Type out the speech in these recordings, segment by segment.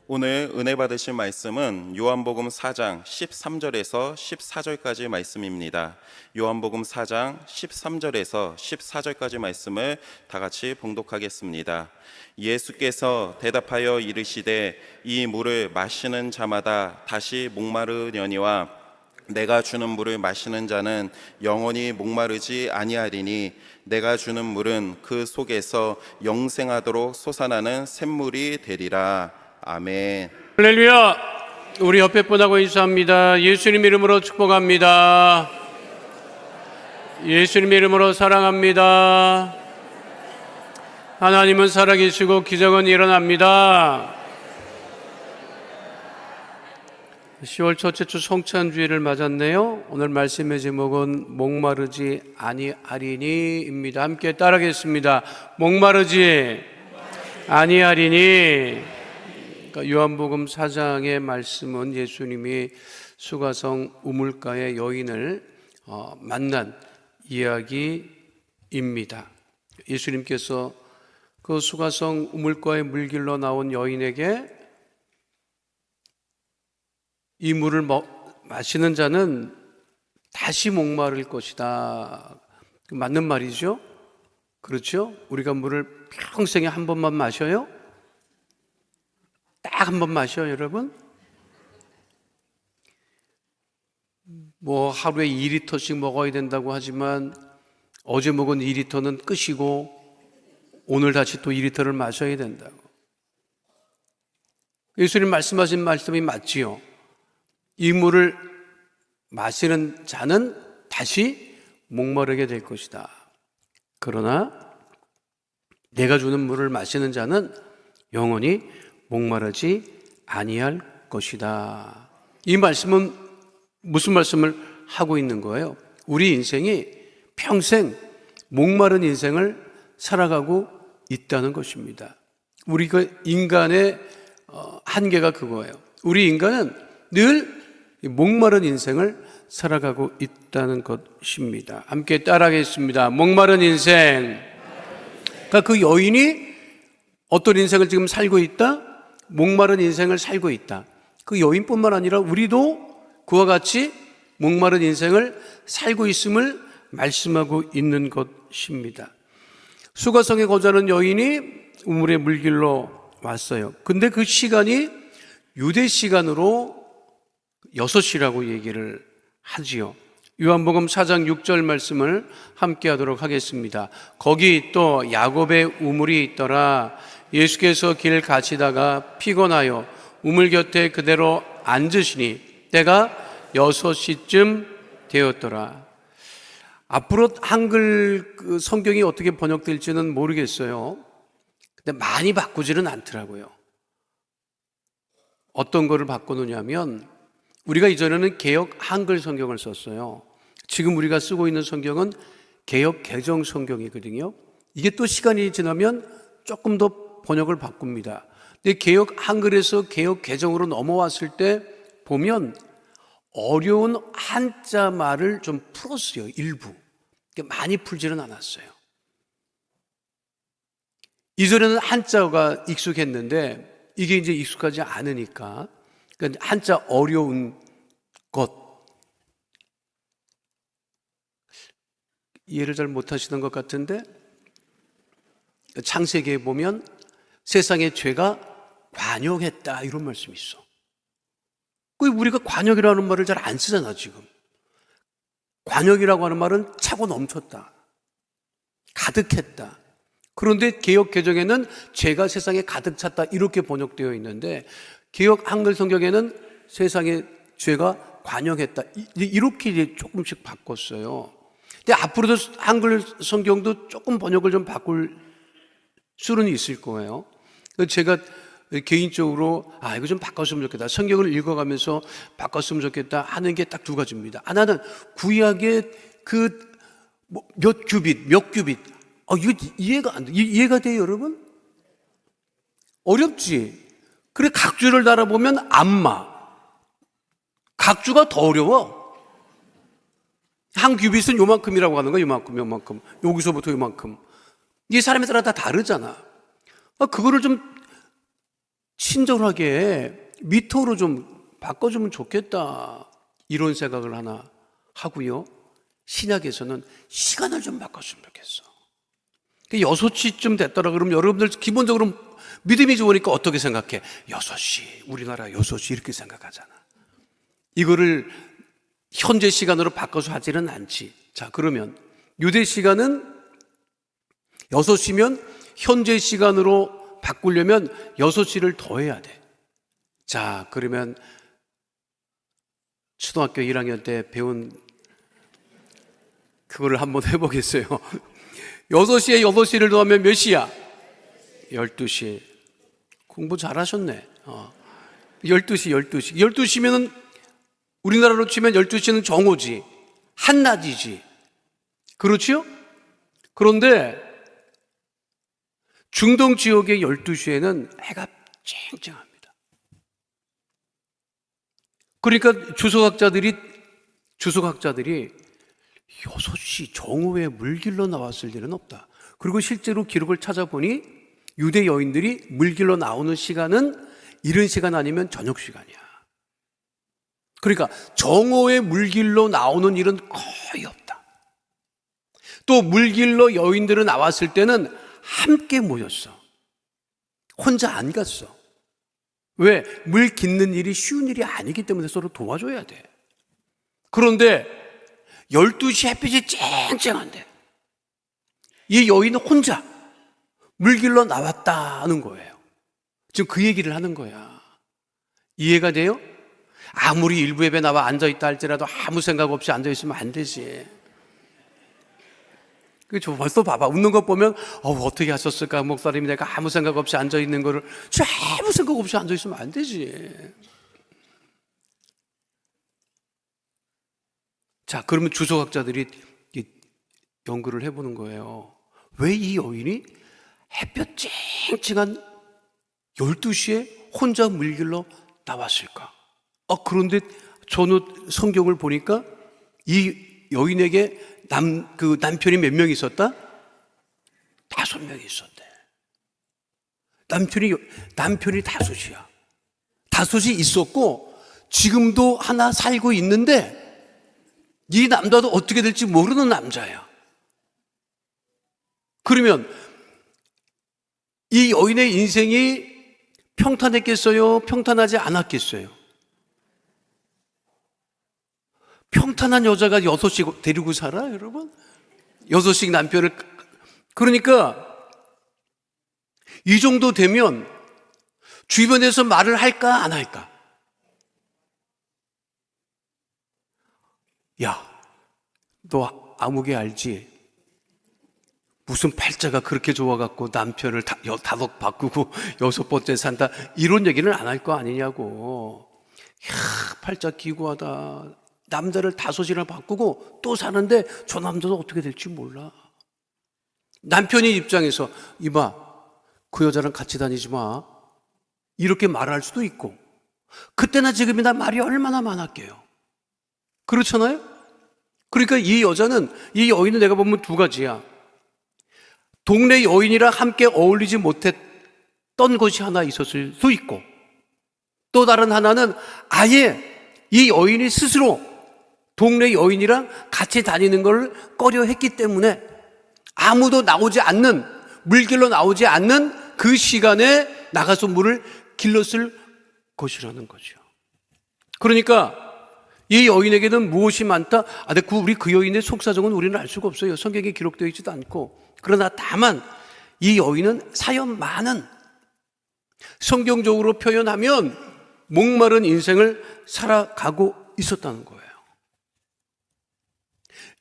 오늘 은혜 받으실 말씀은 요한복음 4장 13절에서 14절까지 말씀입니다. 요한복음 4장 13절에서 14절까지 말씀을 다 같이 봉독하겠습니다. 예수께서 대답하여 이르시되 이 물을 마시는 자마다 다시 목마르려니와 내가 주는 물을 마시는 자는 영원히 목마르지 아니하리니 내가 주는 물은 그 속에서 영생하도록 솟아나는 샘물이 되리라. 아멘. 할렐루야. 우리 옆에 분하고 인사합니다. 예수님 이름으로 축복합니다. 예수님 이름으로 사랑합니다. 하나님은 살아계시고 기적은 일어납니다. 10월 첫째 주 성찬주일을 맞았네요. 오늘 말씀의 제목은 목마르지 아니하리니입니다. 함께 따라하겠습니다. 목마르지 아니하리니. 요한복음 4장의 말씀은 예수님이 수가성 우물가의 여인을 만난 이야기입니다. 예수님께서 그 수가성 우물가의 물길로 나온 여인에게 이 물을 마시는 자는 다시 목마를 것이다. 맞는 말이죠? 그렇죠? 우리가 물을 평생에 한 번만 마셔요? 딱 한 번 마셔요, 여러분? 뭐 하루에 2리터씩 먹어야 된다고 하지만 어제 먹은 2리터는 끝이고 오늘 다시 또 2리터를 마셔야 된다고. 예수님 말씀하신 말씀이 맞지요. 이 물을 마시는 자는 다시 목마르게 될 것이다. 그러나 내가 주는 물을 마시는 자는 영원히 목마르지 아니할 것이다. 이 말씀은 무슨 말씀을 하고 있는 거예요? 우리 인생이 평생 목마른 인생을 살아가고 있다는 것입니다. 우리가 인간의 한계가 그거예요. 우리 인간은 늘 목마른 인생을 살아가고 있다는 것입니다. 함께 따라하겠습니다. 목마른 인생. 그러니까 그 여인이 어떤 인생을 지금 살고 있다? 목마른 인생을 살고 있다. 그 여인뿐만 아니라 우리도 그와 같이 목마른 인생을 살고 있음을 말씀하고 있는 것입니다. 수가성에 거주하는 여인이 우물의 물길로 왔어요. 근데 그 시간이 유대 시간으로 6시라고 얘기를 하지요. 요한복음 4장 6절 말씀을 함께 하도록 하겠습니다. 거기 또 야곱의 우물이 있더라. 예수께서 길 가시다가 피곤하여 우물 곁에 그대로 앉으시니 때가 6시쯤 되었더라. 앞으로 한글 성경이 어떻게 번역될지는 모르겠어요. 근데 많이 바꾸지는 않더라고요. 어떤 거를 바꾸느냐면 우리가 이전에는 개역 한글 성경을 썼어요. 지금 우리가 쓰고 있는 성경은 개역 개정 성경이거든요. 이게 또 시간이 지나면 조금 더 번역을 바꿉니다. 근데 개역 한글에서 개역 개정으로 넘어왔을 때 보면 어려운 한자 말을 좀 풀었어요. 일부. 많이 풀지는 않았어요. 이전에는 한자가 익숙했는데 이게 이제 익숙하지 않으니까 그러니까 한자 어려운 것 이해를 잘 못하시는 것 같은데 창세기에 보면 세상의 죄가 관역했다 이런 말씀이 있어. 우리가 관역이라는 말을 잘 안 쓰잖아 지금. 관역이라고 하는 말은 차고 넘쳤다, 가득했다. 그런데 개역 개정에는 죄가 세상에 가득 찼다 이렇게 번역되어 있는데 개역 한글 성경에는 세상의 죄가 관역했다 이렇게 이제 조금씩 바꿨어요. 근데 앞으로도 한글 성경도 조금 번역을 좀 바꿀 수는 있을 거예요. 제가 개인적으로 이거 좀 바꿨으면 좋겠다, 성경을 읽어가면서 바꿨으면 좋겠다 하는 게 딱 두 가지입니다. 하나는 구약의 몇 규빗 이거 이해가 안 돼. 이해가 돼요 여러분? 어렵지. 그래 각주를 달아보면 안마 각주가 더 어려워. 한 규빗은 요만큼이라고 하는 거야. 요만큼 여기서부터 요만큼. 이게 사람에 따라 다 다르잖아. 그거를 좀 친절하게 미터로 좀 바꿔주면 좋겠다, 이런 생각을 하나 하고요. 신약에서는 시간을 좀 바꿨으면 좋겠어. 6시쯤 됐더라 그러면 여러분들 기본적으로 믿음이 좋으니까 어떻게 생각해? 6시, 우리나라 6시 이렇게 생각하잖아. 이거를 현재 시간으로 바꿔서 하지는 않지. 자, 그러면 유대 시간은 6시면 현재 시간으로 바꾸려면 6시를 더해야 돼. 자, 그러면 초등학교 1학년 때 배운 그거를 한번 해보겠어요. 6시에 8시를 더하면 몇 시야? 12시. 공부 잘하셨네. 12시. 12시면은 우리나라로 치면 12시는 정오지. 한낮이지. 그렇죠? 그런데 중동 지역의 12시에는 해가 쨍쨍합니다. 그러니까 주석학자들이 6시 정오에 물길로 나왔을 일은 없다. 그리고 실제로 기록을 찾아보니 유대 여인들이 물길로 나오는 시간은 이른 시간 아니면 저녁 시간이야. 그러니까 정오에 물길로 나오는 일은 거의 없다. 또 물길로 여인들은 나왔을 때는 함께 모였어. 혼자 안 갔어. 왜? 물 깃는 일이 쉬운 일이 아니기 때문에 서로 도와줘야 돼. 그런데 12시 햇빛이 쨍쨍한데 이 여인은 혼자 물길로 나왔다는 거예요. 지금 그 얘기를 하는 거야. 이해가 돼요? 아무리 일부 예배 나와 앉아있다 할지라도 아무 생각 없이 앉아있으면 안 되지. 저 벌써 봐봐. 웃는 것 보면 어떻게 하셨을까? 목사님이 내가 아무 생각 없이 앉아있는 거를 아무 생각 없이 앉아있으면 안 되지. 자, 그러면 주석학자들이 연구를 해보는 거예요. 왜 이 여인이 햇볕 쨍쨍한 12시에 혼자 물길로 나왔을까? 그런데 저는 성경을 보니까 이 여인에게 남편이 몇 명 있었다? 5명이 있었대. 남편이 5이야. 5이 있었고 지금도 하나 살고 있는데 이 남자도 어떻게 될지 모르는 남자야. 그러면 이 여인의 인생이 평탄했겠어요? 평탄하지 않았겠어요? 평탄한 여자가 6씩 데리고 살아, 여러분? 6씩 남편을. 그러니까 이 정도 되면 주변에서 말을 할까 안 할까? 야, 너 아무개 알지? 무슨 팔자가 그렇게 좋아갖고 남편을 5 바꾸고 6번째 산다, 이런 얘기는 안 할 거 아니냐고. 야, 팔자 기구하다. 남자를 5이나 바꾸고 또 사는데 저 남자도 어떻게 될지 몰라. 남편이 입장에서 이봐, 그 여자랑 같이 다니지 마, 이렇게 말할 수도 있고, 그때나 지금이나 말이 얼마나 많았게요. 그렇잖아요? 그러니까 이 여인은 내가 보면 2가지야. 동네 여인이랑 함께 어울리지 못했던 것이 하나 있었을 수 있고, 또 다른 하나는 아예 이 여인이 스스로 동네 여인이랑 같이 다니는 걸 꺼려 했기 때문에 아무도 나오지 않는, 물길로 나오지 않는 그 시간에 나가서 물을 길렀을 것이라는 거죠. 그러니까 이 여인에게는 무엇이 많다? 근데 우리 그 여인의 속사정은 우리는 알 수가 없어요. 성경에 기록되어 있지도 않고. 그러나 다만 이 여인은 사연 많은, 성경적으로 표현하면 목마른 인생을 살아가고 있었다는 거예요.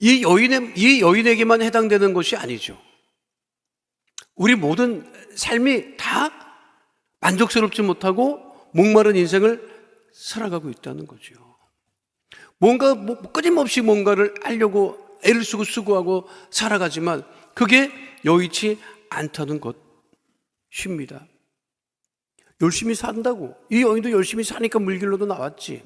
이 여인에게만 해당되는 것이 아니죠. 우리 모든 삶이 다 만족스럽지 못하고 목마른 인생을 살아가고 있다는 거죠. 뭔가 끊임없이 뭔가를 하려고 애를 쓰고 수고하고 살아가지만 그게 여의치 않다는 것입니다. 열심히 산다고. 이 여인도 열심히 사니까 물길로도 나왔지.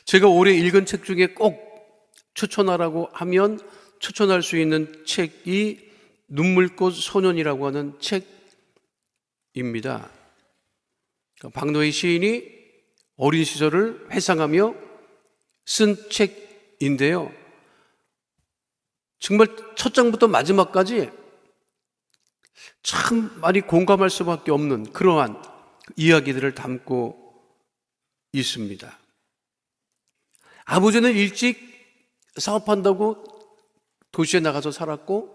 제가 올해 읽은 책 중에 꼭 추천하라고 하면 추천할 수 있는 책이 눈물꽃 소년이라고 하는 입니다. 박노해 시인이 어린 시절을 회상하며 쓴 책인데요. 정말 첫 장부터 마지막까지 참 많이 공감할 수밖에 없는 그러한 이야기들을 담고 있습니다. 아버지는 일찍 사업한다고 도시에 나가서 살았고,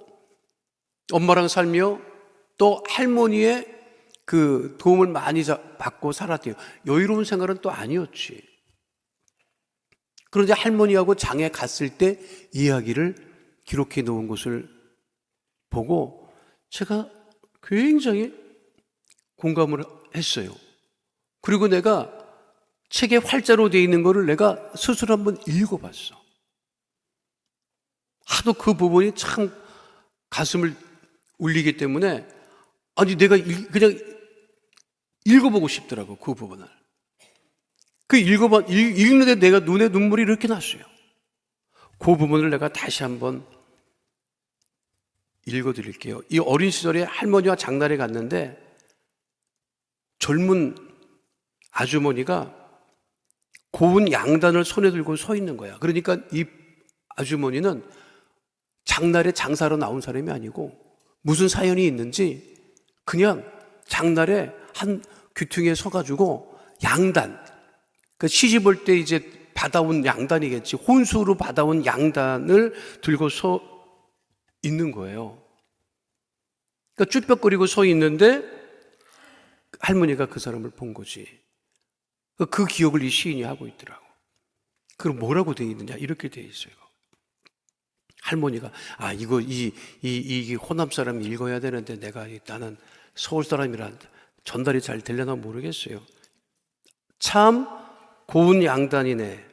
엄마랑 살며 또 할머니의 그 도움을 많이 받고 살았대요. 여유로운 생활은 또 아니었지. 그런데 할머니하고 장에 갔을 때 이야기를 기록해 놓은 것을 보고 제가 굉장히 공감을 했어요. 그리고 내가 책에 활자로 되어 있는 거를 내가 스스로 한번 읽어봤어. 하도 그 부분이 참 가슴을 울리기 때문에 아니 내가 그냥 읽어보고 싶더라고, 그 부분을. 그 읽는데 내가 눈에 눈물이 이렇게 났어요. 그 부분을 내가 다시 한번 읽어드릴게요. 이 어린 시절에 할머니와 장날에 갔는데 젊은 아주머니가 고운 양단을 손에 들고 서 있는 거야. 그러니까 이 아주머니는 장날에 장사로 나온 사람이 아니고 무슨 사연이 있는지 그냥 장날에 한 귀퉁이에 서가지고 양단, 그러니까 시집 올 때 이제 받아온 양단이겠지, 혼수로 받아온 양단을 들고 서 있는 거예요. 그러니까 쭈뼛거리고 서 있는데 할머니가 그 사람을 본 거지. 그 기억을 이 시인이 하고 있더라고. 그럼 뭐라고 되어 있느냐? 이렇게 되어 있어요. 할머니가 이거 이 호남 사람이 읽어야 되는데 나는 서울 사람이라 전달이 잘 되려나 모르겠어요. 참 고운 양단이네.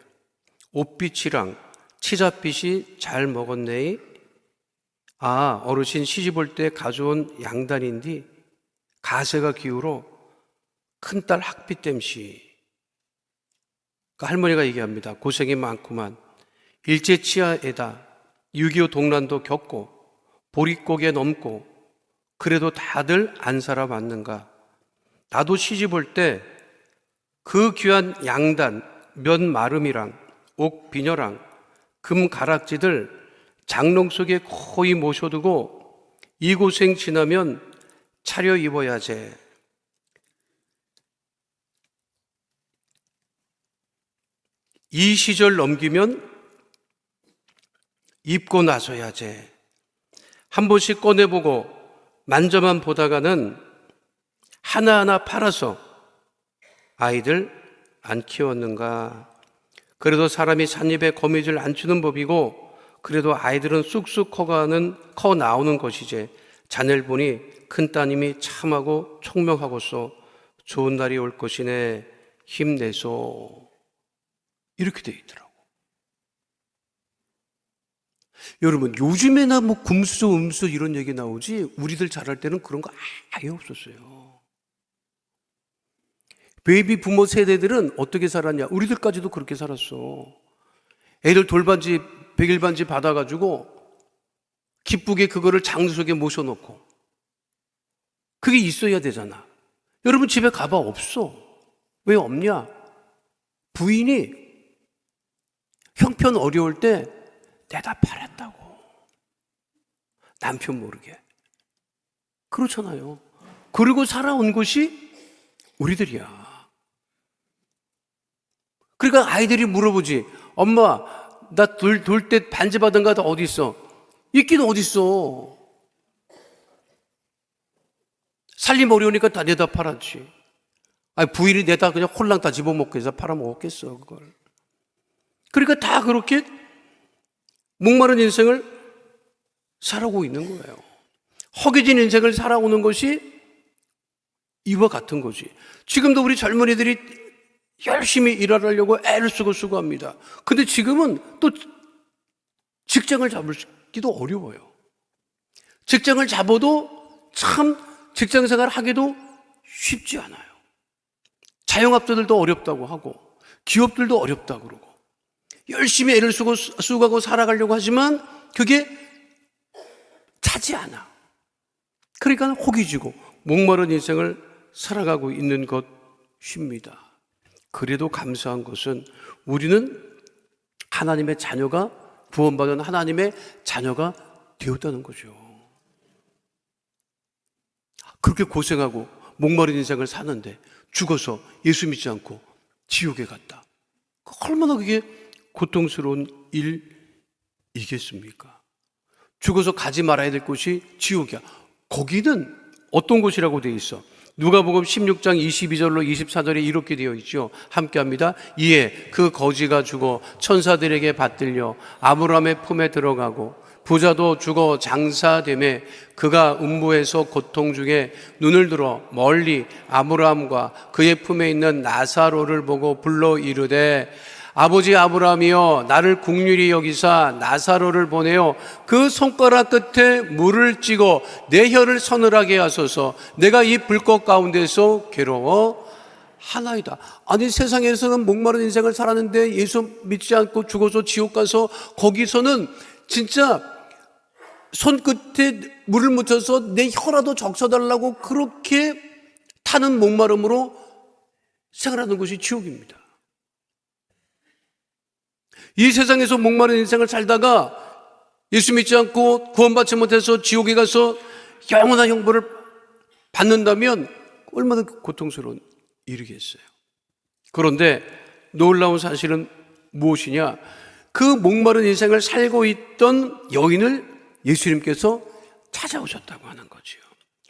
옷빛이랑 치자빛이 잘 먹었네. 어르신 시집 올 때 가져온 양단인디 가세가 기울어 큰딸 학비 땜시. 할머니가 얘기합니다. 고생이 많구만. 일제치하에다 6.25 동란도 겪고 보릿고개 넘고 그래도 다들 안 살아봤는가. 나도 시집 올 때 그 귀한 양단 면 마름이랑 옥 비녀랑 금 가락지들 장롱 속에 거의 모셔두고 이 고생 지나면 차려 입어야지. 이 시절 넘기면 입고 나서야지. 한 번씩 꺼내보고 만져만 보다가는 하나하나 팔아서 아이들 안 키웠는가. 그래도 사람이 찻잎에 거미줄 안 치는 법이고 그래도 아이들은 쑥쑥 커 나오는 것이지. 자넬 보니 큰 따님이 참하고 총명하고서 좋은 날이 올 것이네. 힘내소. 이렇게 돼 있더라고. 여러분, 요즘에나 뭐 금수 음수 이런 얘기 나오지 우리들 자랄 때는 그런 거 아예 없었어요. 베이비 부모 세대들은 어떻게 살았냐? 우리들까지도 그렇게 살았어. 애들 돌반지, 백일반지 받아가지고 기쁘게 그거를 장소 속에 모셔놓고 그게 있어야 되잖아. 여러분 집에 가봐 없어. 왜 없냐? 부인이 형편 어려울 때 내다 팔았다고. 남편 모르게. 그렇잖아요. 그리고 살아온 것이 우리들이야. 그러니까 아이들이 물어보지. 엄마, 나 돌 때 반지 받은 거 어디 있어? 있긴 어디 있어? 살림 어려우니까 다 내다 팔았지. 부인이 내다 그냥 홀랑 다 집어먹고 해서 팔아먹었겠어, 그걸. 그러니까 다 그렇게 목마른 인생을 살아오고 있는 거예요. 허기진 인생을 살아오는 것이 이와 같은 거지. 지금도 우리 젊은이들이 열심히 일하려고 애를 쓰고 합니다. 근데 지금은 또 직장을 잡기도 어려워요. 직장을 잡아도 참 직장 생활 하기도 쉽지 않아요. 자영업자들도 어렵다고 하고 기업들도 어렵다고 그러고 열심히 애를 쓰고 살아가려고 하지만 그게 차지 않아. 그러니까 호기지고 목마른 인생을 살아가고 있는 것입니다. 그래도 감사한 것은 우리는 하나님의 자녀가, 구원받은 하나님의 자녀가 되었다는 거죠. 그렇게 고생하고 목마른 인생을 사는데 죽어서 예수 믿지 않고 지옥에 갔다. 얼마나 그게 고통스러운 일이겠습니까? 죽어서 가지 말아야 될 곳이 지옥이야. 거기는 어떤 곳이라고 되어 있어? 누가복음 16장 22절로 24절에 이렇게 되어 있죠. 함께 합니다. 이에 그 거지가 죽어 천사들에게 받들려 아브라함의 품에 들어가고 부자도 죽어 장사되매 그가 음부에서 고통 중에 눈을 들어 멀리 아브라함과 그의 품에 있는 나사로를 보고 불러 이르되 아버지 아브라함이여 나를 긍휼히 여기사 나사로를 보내어 그 손가락 끝에 물을 찍어 내 혀를 서늘하게 하소서. 내가 이 불꽃 가운데서 괴로워 하나이다. 아니, 세상에서는 목마른 인생을 살았는데 예수 믿지 않고 죽어서 지옥 가서 거기서는 진짜 손끝에 물을 묻혀서 내 혀라도 적셔달라고 그렇게 타는 목마름으로 생활하는 것이 지옥입니다. 이 세상에서 목마른 인생을 살다가 예수 믿지 않고 구원받지 못해서 지옥에 가서 영원한 형벌을 받는다면 얼마나 고통스러운 일이겠어요. 그런데 놀라운 사실은 무엇이냐? 그 목마른 인생을 살고 있던 여인을 예수님께서 찾아오셨다고 하는 거지요.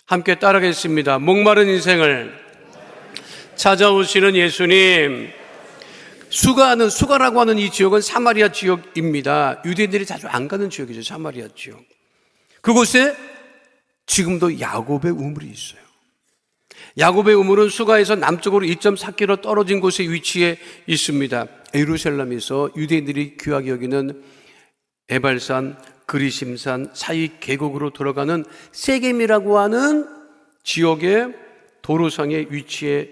함께 따라하겠습니다. 목마른 인생을 찾아오시는 예수님. 수가라고 하는 이 지역은 사마리아 지역입니다. 유대인들이 자주 안 가는 지역이죠. 사마리아 지역. 그곳에 지금도 야곱의 우물이 있어요. 야곱의 우물은 수가에서 남쪽으로 2.4km 떨어진 곳에 위치해 있습니다. 예루살렘에서 유대인들이 귀하게 여기는 에발산, 그리심산 사이 계곡으로 들어가는 세겜이라고 하는 지역의 도로상에 위치해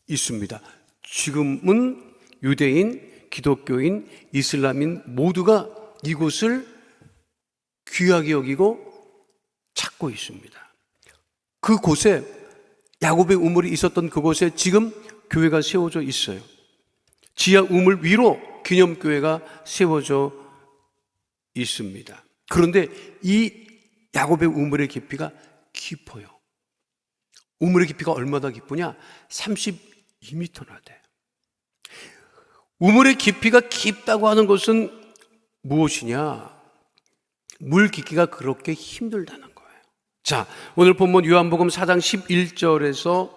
있습니다. 지금은 유대인, 기독교인, 이슬람인 모두가 이곳을 귀하게 여기고 찾고 있습니다. 그곳에 야곱의 우물이 있었던 그곳에 지금 교회가 세워져 있어요. 지하 우물 위로 기념교회가 세워져 있습니다. 그런데 이 야곱의 우물의 깊이가 깊어요. 우물의 깊이가 얼마나 깊으냐? 32m나 돼. 우물의 깊이가 깊다고 하는 것은 무엇이냐? 물 깊이가 그렇게 힘들다는 거예요. 자, 오늘 본문 요한복음 4장 11절에서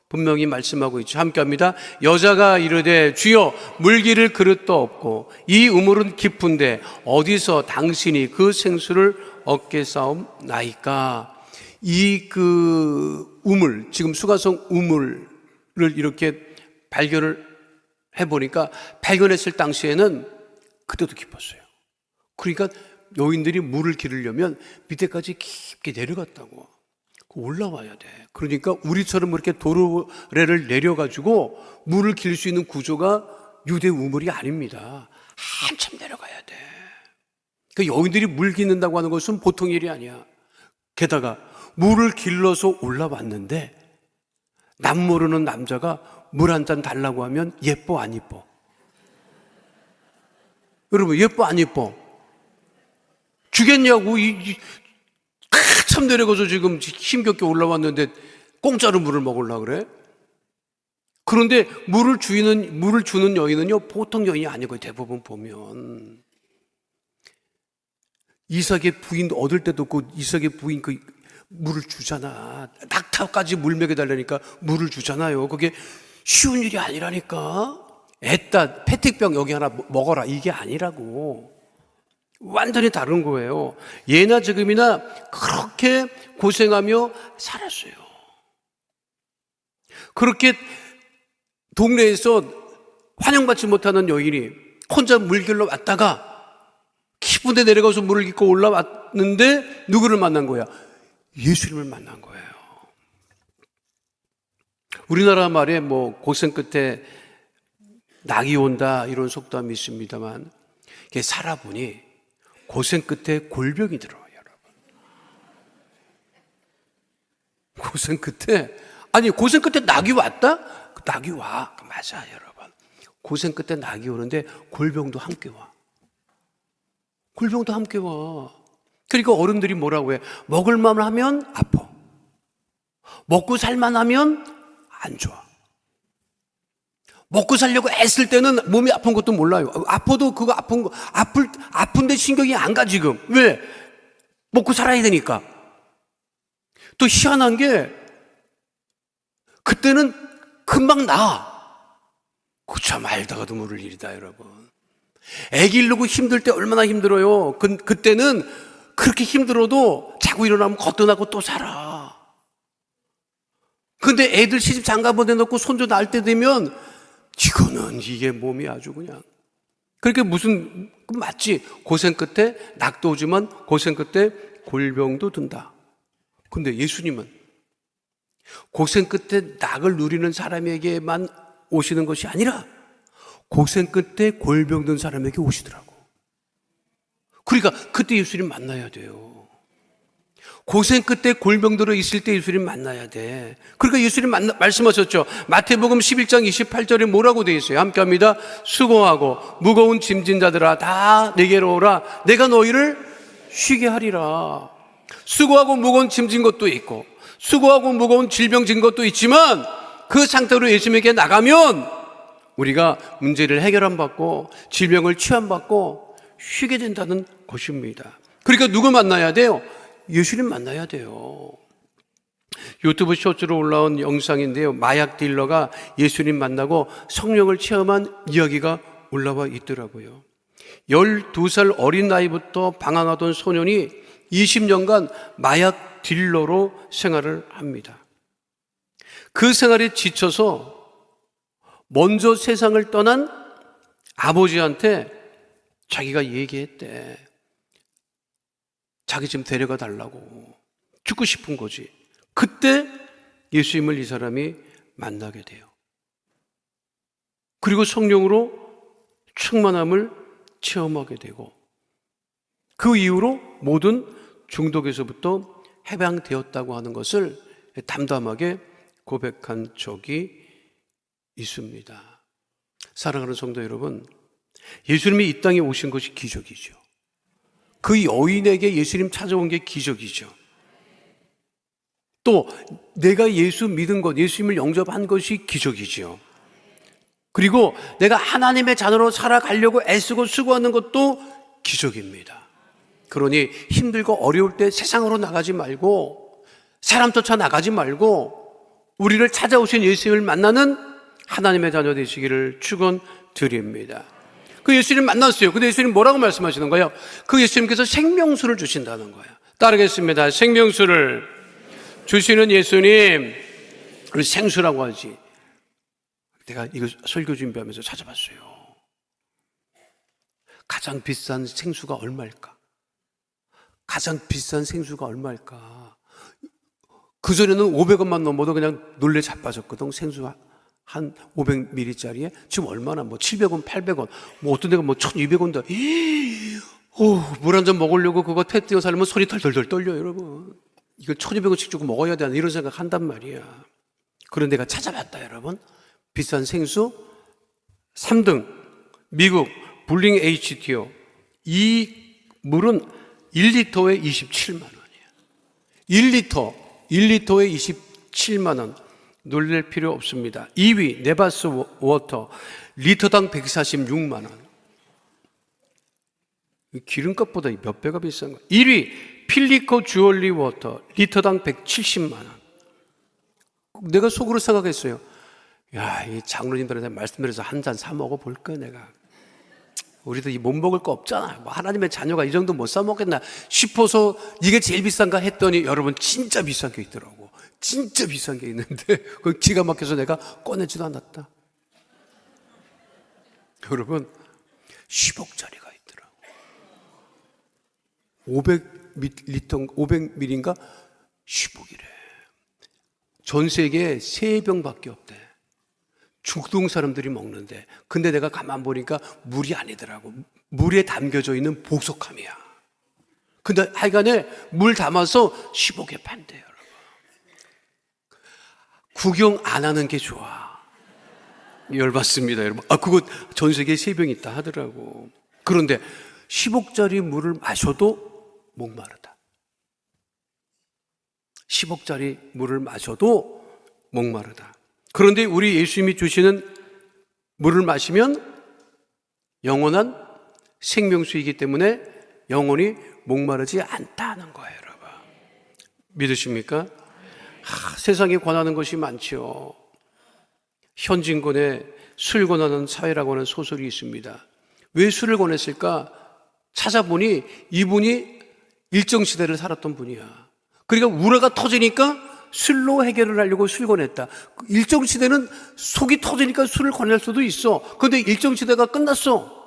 분명히 말씀하고 있죠. 함께 합니다. 여자가 이르되 주여 물기를 그릇도 없고 이 우물은 깊은데 어디서 당신이 그 생수를 얻게 싸움나이까? 이 우물, 지금 수가성 우물을 이렇게 발견을 해보니까 발견했을 당시에는 그때도 깊었어요. 그러니까 여인들이 물을 기르려면 밑에까지 깊게 내려갔다고. 올라와야 돼. 그러니까 우리처럼 그렇게 도로래를 내려가지고 물을 길 수 있는 구조가 유대 우물이 아닙니다. 한참 내려가야 돼. 그러니까 여인들이 물 기른다고 하는 것은 보통 일이 아니야. 게다가 물을 길러서 올라왔는데 남 모르는 남자가 물 한 잔 달라고 하면 예뻐 안 예뻐? 여러분 예뻐 안 예뻐? 주겠냐고. 참 내려가서 지금 힘겹게 올라왔는데 공짜로 물을 먹으려고 그래? 그런데 물을 주는 여인은요 보통 여인이 아니고 대부분 보면 이삭의 부인 얻을 때도 그 이삭의 부인 그 물을 주잖아. 낙타까지 물 먹여달라니까 물을 주잖아요. 그게 쉬운 일이 아니라니까. 애따 페틱병 여기 하나 먹어라 이게 아니라고. 완전히 다른 거예요. 예나 지금이나 그렇게 고생하며 살았어요. 그렇게 동네에서 환영받지 못하는 여인이 혼자 물 길러 왔다가 깊은 데 내려가서 물을 깃고 올라왔는데 누구를 만난 거야? 예수님을 만난 거예요. 우리나라 말에 뭐 고생 끝에 낙이 온다 이런 속담이 있습니다만 이게 살아보니 고생 끝에 골병이 들어와요, 여러분. 고생 끝에 아니 고생 끝에 낙이 왔다? 낙이 와. 맞아 여러분. 고생 끝에 낙이 오는데 골병도 함께 와. 골병도 함께 와. 그러니까 어른들이 뭐라고 해? 먹을만 하면 아파. 먹고 살만 하면 안 좋아. 먹고 살려고 애쓸 때는 몸이 아픈 것도 몰라요. 아파도 그거 아픈데 신경이 안 가 지금. 왜? 먹고 살아야 되니까. 또 희한한 게 그때는 금방 나. 참 알다가도 모를 일이다 여러분. 애 기르고 힘들 때 얼마나 힘들어요. 그때는 그렇게 힘들어도 자고 일어나면 거뜬하고 또 살아. 근데 애들 시집 장가 보내놓고 손주 낳을 때 되면 이게 몸이 아주 그냥. 그렇게 맞지. 고생 끝에 낙도 오지만 고생 끝에 골병도 든다. 근데 예수님은 고생 끝에 낙을 누리는 사람에게만 오시는 것이 아니라 고생 끝에 골병 든 사람에게 오시더라고. 그러니까 그때 예수님 만나야 돼요. 고생 끝에 골병 들어 있을 때 예수님 만나야 돼. 그러니까 예수님 말씀하셨죠. 마태복음 11장 28절에 뭐라고 되어 있어요? 함께 합니다. 수고하고 무거운 짐진 자들아 다 내게로 오라. 내가 너희를 쉬게 하리라. 수고하고 무거운 짐진 것도 있고 수고하고 무거운 질병진 것도 있지만 그 상태로 예수님에게 나가면 우리가 문제를 해결 안 받고 질병을 치유안 받고 쉬게 된다는 것입니다. 그러니까 누구 만나야 돼요? 예수님 만나야 돼요. 유튜브 쇼츠로 올라온 영상인데요. 마약 딜러가 예수님 만나고 성령을 체험한 이야기가 올라와 있더라고요. 12살 어린 나이부터 방황하던 소년이 20년간 마약 딜러로 생활을 합니다. 그 생활에 지쳐서 먼저 세상을 떠난 아버지한테 자기가 얘기했대. 자기 좀 데려가 달라고. 죽고 싶은 거지. 그때 예수님을 이 사람이 만나게 돼요. 그리고 성령으로 충만함을 체험하게 되고 그 이후로 모든 중독에서부터 해방되었다고 하는 것을 담담하게 고백한 적이 있습니다. 사랑하는 성도 여러분, 예수님이 이 땅에 오신 것이 기적이죠. 그 여인에게 예수님 찾아온 게 기적이죠. 또 내가 예수 믿은 것, 예수님을 영접한 것이 기적이죠. 그리고 내가 하나님의 자녀로 살아가려고 애쓰고 수고하는 것도 기적입니다. 그러니 힘들고 어려울 때 세상으로 나가지 말고 사람 쫓아 나가지 말고 우리를 찾아오신 예수님을 만나는 하나님의 자녀 되시기를 축원드립니다. 그 예수님 만났어요. 근데 예수님 뭐라고 말씀하시는 거예요? 그 예수님께서 생명수를 주신다는 거예요. 따르겠습니다. 생명수를 주시는 예수님, 우리 생수라고 하지. 내가 이거 설교 준비하면서 찾아봤어요. 가장 비싼 생수가 얼마일까? 가장 비싼 생수가 얼마일까? 그전에는 500원만 넘어도 그냥 놀래 자빠졌거든. 생수 한 500ml짜리에 지금 얼마나 700원, 800원, 어떤 데가 1200원도. 물 한 잔 먹으려고 그거 패뜨려 살면 손이 덜덜덜 떨려요, 여러분. 이걸 1200원씩 주고 먹어야 되나 이런 생각 한단 말이야. 그런 데가 찾아봤다, 여러분. 비싼 생수 3등 미국 블링 HTO. 이 물은 1리터에 27만 원이에요. 1리터에 27만 원. 놀랄 필요 없습니다. 2위 네바스 워터 리터당 146만 원. 기름값보다 몇 배가 비싼 거야. 1위 필리코 주얼리 워터 리터당 170만 원. 내가 속으로 생각했어요. 야, 이 장로님들한테 말씀드려서 한 잔 사 먹어볼까 내가. 우리도 못 먹을 거 없잖아. 하나님의 자녀가 이 정도 못 사 먹겠나 싶어서 이게 제일 비싼가 했더니 여러분 진짜 비싼 게 있더라고. 진짜 비싼 게 있는데 그 기가 막혀서 내가 꺼내지도 않았다. 여러분 10억짜리가 있더라고. 500ml인가 10억이래. 전 세계에 3병밖에 없대. 중동 사람들이 먹는데. 근데 내가 가만 보니까 물이 아니더라고. 물에 담겨져 있는 보석함이야. 근데 하여간에 물 담아서 10억에 판대요. 구경 안 하는 게 좋아. 열받습니다, 여러분. 그거 전 세계에 3병 있다 하더라고. 그런데 10억짜리 물을 마셔도 목마르다. 10억짜리 물을 마셔도 목마르다. 그런데 우리 예수님이 주시는 물을 마시면 영원한 생명수이기 때문에 영원히 목마르지 않다는 거예요, 여러분. 믿으십니까? 세상에 권하는 것이 많지요. 현진권에 술 권하는 사회라고 하는 소설이 있습니다. 왜 술을 권했을까? 찾아보니 이분이 일정 시대를 살았던 분이야. 그러니까 우라가 터지니까 술로 해결을 하려고 술 권했다. 일정 시대는 속이 터지니까 술을 권할 수도 있어. 그런데 일정 시대가 끝났어.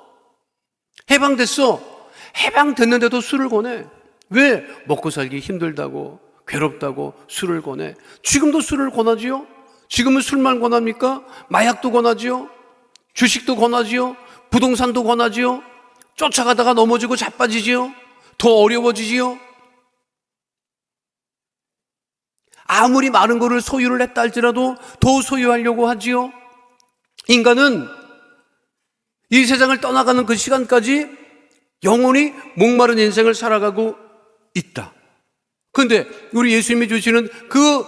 해방됐어. 해방됐는데도 술을 권해. 왜? 먹고 살기 힘들다고, 괴롭다고 술을 권해. 지금도 술을 권하지요? 지금은 술만 권합니까? 마약도 권하지요? 주식도 권하지요? 부동산도 권하지요? 쫓아가다가 넘어지고 자빠지지요? 더 어려워지지요? 아무리 많은 것을 소유를 했다 할지라도 더 소유하려고 하지요? 인간은 이 세상을 떠나가는 그 시간까지 영원히 목마른 인생을 살아가고 있다. 그런데 우리 예수님이 주시는 그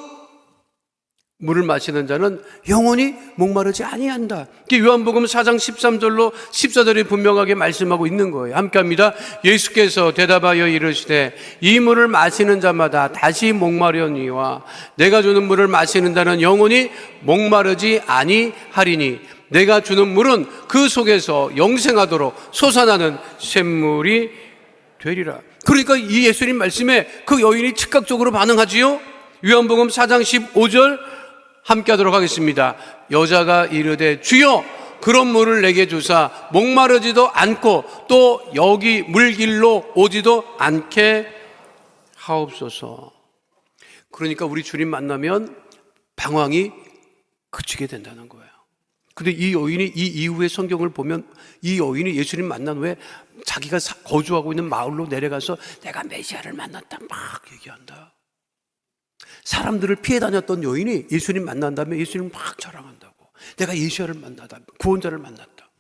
물을 마시는 자는 영원히 목마르지 아니한다. 요한복음 4장 13절로 14절에 분명하게 말씀하고 있는 거예요. 함께 합니다. 예수께서 대답하여 이르시되 이 물을 마시는 자마다 다시 목마르니와 내가 주는 물을 마시는 자는 영원히 목마르지 아니하리니 내가 주는 물은 그 속에서 영생하도록 솟아나는 샘물이 되리라. 그러니까 이 예수님 말씀에 그 여인이 즉각적으로 반응하지요. 요한복음 4장 15절 함께 하도록 하겠습니다. 여자가 이르되 주여 그런 물을 내게 주사 목마르지도 않고 또 여기 물길로 오지도 않게 하옵소서. 그러니까 우리 주님 만나면 방황이 그치게 된다는 거예요. 근데 이 여인이 이 이후의 성경을 보면 이 여인이 예수님 만난 후에 자기가 거주하고 있는 마을로 내려가서 내가 메시아를 만났다 막 얘기한다. 사람들을 피해 다녔던 여인이 예수님 만난 다음에 예수님을 막 자랑한다고. 내가 예수를 만나다, 구원자를 만났다.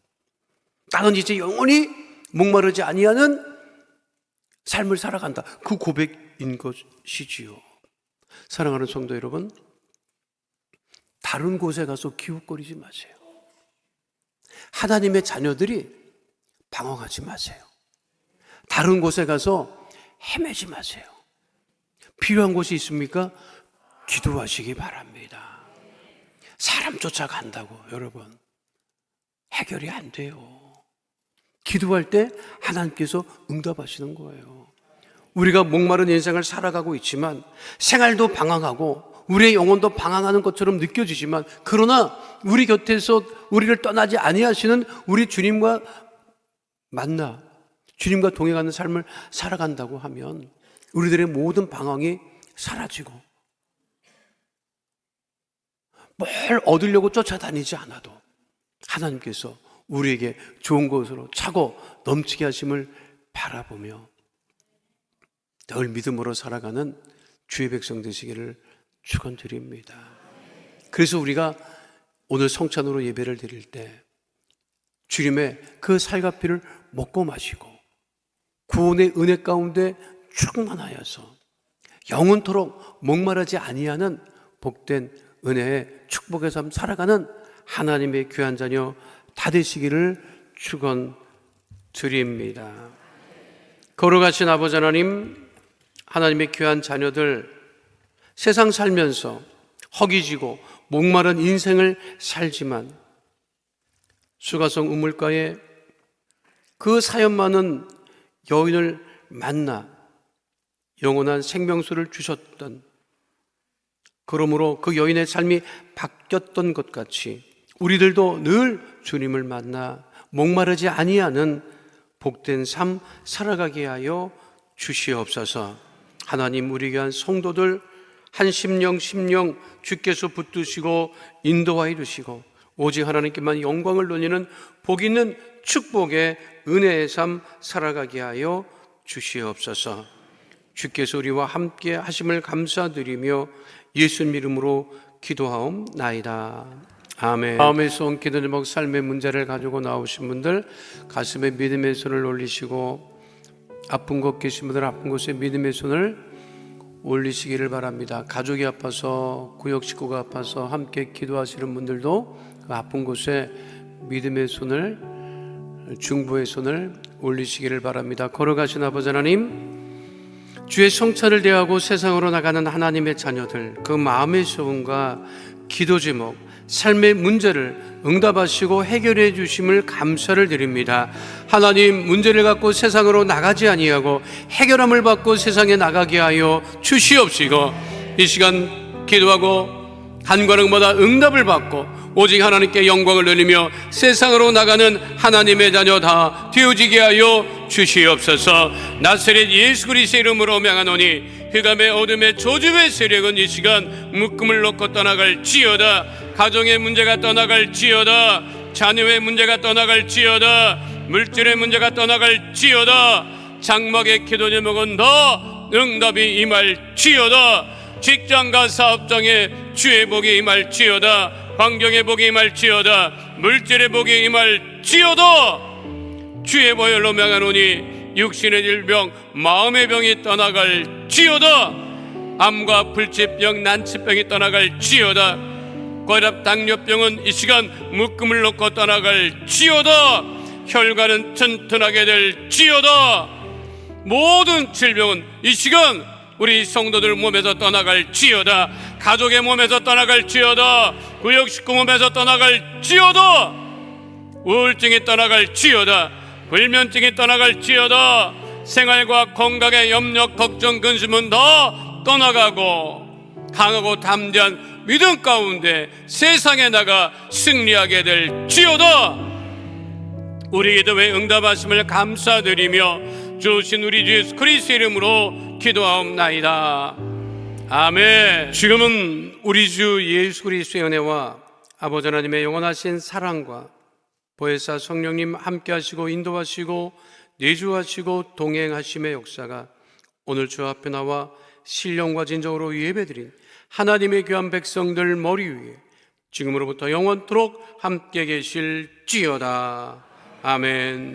나는 이제 영원히 목마르지 아니하는 삶을 살아간다. 그 고백인 것이지요. 사랑하는 성도 여러분, 다른 곳에 가서 기웃거리지 마세요. 하나님의 자녀들이 방황하지 마세요. 다른 곳에 가서 헤매지 마세요. 필요한 곳이 있습니까? 기도하시기 바랍니다. 사람 쫓아간다고 여러분 해결이 안 돼요. 기도할 때 하나님께서 응답하시는 거예요. 우리가 목마른 인생을 살아가고 있지만 생활도 방황하고 우리의 영혼도 방황하는 것처럼 느껴지지만 그러나 우리 곁에서 우리를 떠나지 아니하시는 우리 주님과 만나 주님과 동행하는 삶을 살아간다고 하면 우리들의 모든 방황이 사라지고 뭘 얻으려고 쫓아다니지 않아도 하나님께서 우리에게 좋은 것으로 차고 넘치게 하심을 바라보며 늘 믿음으로 살아가는 주의 백성 되시기를 축원드립니다. 그래서 우리가 오늘 성찬으로 예배를 드릴 때 주님의 그 살갑이를 먹고 마시고 구원의 은혜 가운데 충만하여서 영원토록 목마르지 아니하는 복된 은혜의 축복의 삶 살아가는 하나님의 귀한 자녀 다 되시기를 축원드립니다. 거룩하신 아버지 하나님, 하나님의 귀한 자녀들 세상 살면서 허기지고 목마른 인생을 살지만 수가성 우물가에 그 사연 많은 여인을 만나 영원한 생명수를 주셨던, 그러므로 그 여인의 삶이 바뀌었던 것 같이 우리들도 늘 주님을 만나 목마르지 아니하는 복된 삶 살아가게 하여 주시옵소서. 하나님, 우리 귀한 성도들 한 심령 주께서 붙드시고 인도하여 주시고 오직 하나님께만 영광을 돌리는 복 있는 축복의 은혜의 삶 살아가게 하여 주시옵소서. 주께서 우리와 함께 하심을 감사드리며 예수님 이름으로 기도하옵나이다. 아멘. 마음에서 온 기도 제목 삶의 문제를 가지고 나오신 분들 가슴에 믿음의 손을 올리시고 아픈 곳 계신 분들 아픈 곳에 믿음의 손을 올리시기를 바랍니다. 가족이 아파서 구역 식구가 아파서 함께 기도하시는 분들도 그 아픈 곳에 믿음의 손을 중보의 손을 올리시기를 바랍니다. 걸어가신 아버지 하나님, 주의 성찬을 대하고 세상으로 나가는 하나님의 자녀들 그 마음의 소원과 기도 제목 삶의 문제를 응답하시고 해결해 주심을 감사를 드립니다. 하나님, 문제를 갖고 세상으로 나가지 아니하고 해결함을 받고 세상에 나가게 하여 주시옵시고 이 시간 기도하고 한 걸음마다 응답을 받고 오직 하나님께 영광을 돌리며 세상으로 나가는 하나님의 자녀 다 되어지게 하여 주시옵소서. 나사렛 예수 그리스도의 이름으로 명하노니 흑암의 어둠의 저주의 세력은 이 시간 묶음을 놓고 떠나갈지어다. 가정의 문제가 떠나갈지어다. 자녀의 문제가 떠나갈지어다. 물질의 문제가 떠나갈지어다. 장막의 기도 제목은 더 응답이 임할지어다. 직장과 사업장에 주의 복이 임할지어다. 환경의 복이 임할지어다. 물질의 복이 임할지어다. 주의 보혈로 명하노니 육신의 질병 마음의 병이 떠나갈지어다. 암과 불치병 난치병이 떠나갈지어다. 고혈압 당뇨병은 이 시간 묶음을 놓고 떠나갈지어다. 혈관은 튼튼하게 될지어다. 모든 질병은 이 시간 우리 성도들 몸에서 떠나갈지어다. 가족의 몸에서 떠나갈지어다. 구역 식구 몸에서 떠나갈지어다. 우울증이 떠나갈지어다. 불면증이 떠나갈지어다. 생활과 건강의 염려 걱정 근심은 다 떠나가고 강하고 담대한 믿음 가운데 세상에 나가 승리하게 될지어다. 우리 기도에 응답하심을 감사드리며 주신 우리 주 예수 그리스도의 이름으로 기도하옵나이다. 아멘. 지금은 우리 주 예수 그리스도의 은혜와 아버지 하나님의 영원하신 사랑과 보혜사 성령님 함께 하시고 인도하시고 내주하시고 동행하심의 역사가 오늘 주 앞에 나와 신령과 진정으로 예배드린 하나님의 귀한 백성들 머리 위에 지금으로부터 영원토록 함께 계실지어다. 아멘.